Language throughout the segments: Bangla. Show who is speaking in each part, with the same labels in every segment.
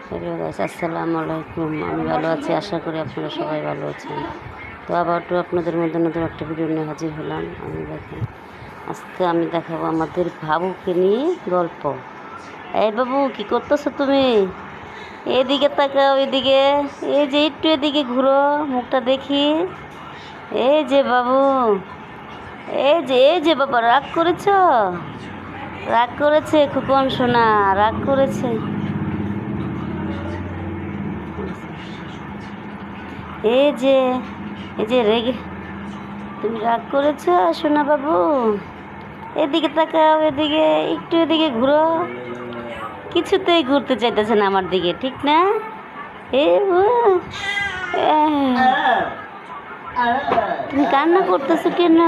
Speaker 1: হ্যালো গাইস, আসসালামু আলাইকুম। আমি ভালো আছি, আশা করি আপনারা সবাই ভালো আছেন। তো আবার তো আপনাদের মধ্যে নতুন একটা ভিডিও নিয়ে হাজির হলাম। আজকে আমি দেখাবো আমাদের বাবুকে নিয়ে গল্প। এই বাবু, কি করতেছো তুমি? এদিকে তাকাও, এদিকে। এই যে একটু এদিকে ঘুরো, মুখটা দেখি। এই যে বাবু, এই যে বাবা, রাগ করেছ? রাগ করেছে খুকন সোনা, রাগ করেছে। এই যে রেগে তুমি রাগ করেছো সোনা বাবু? এদিকে তাকাও, এদিকে একটু, এদিকে ঘুরো। কিছুতেই ঘুরতে চাইতেছে না আমার দিকে, ঠিক না? এ ও, তুমি কান্না করতেছো কেন?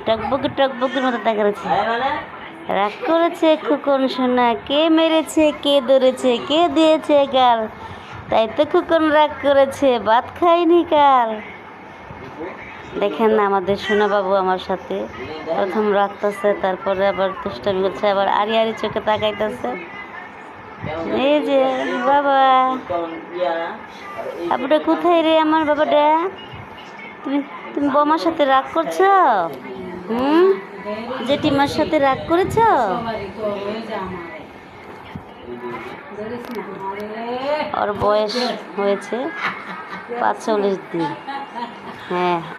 Speaker 1: টকবকে টকবকের মতো তাকাচ্ছে। রাগ করেছে খুকন সোনা। কে মেরেছে, কে ধরেছে, কে দিয়েছে গাল? তাই তো খুকন রাগ করেছে, ভাত খাইনি কাল। দেখেন না, আমাদের সোনা বাবু আমার সাথে প্রথম রাখতেছে, তারপরে আবার দুষ্টামি করছে, আবার আড়ি আড়ি চোখে তাকাইতেছে। এই যে বাবা, বাবুটা কোথায় রে আমার বাবাটা? তুমি তুমি বৌমার সাথে রাগ করছো? জেঠিমার সাথে রাগ করেছো? ওর বয়স হয়েছে 45 দিন। হ্যাঁ।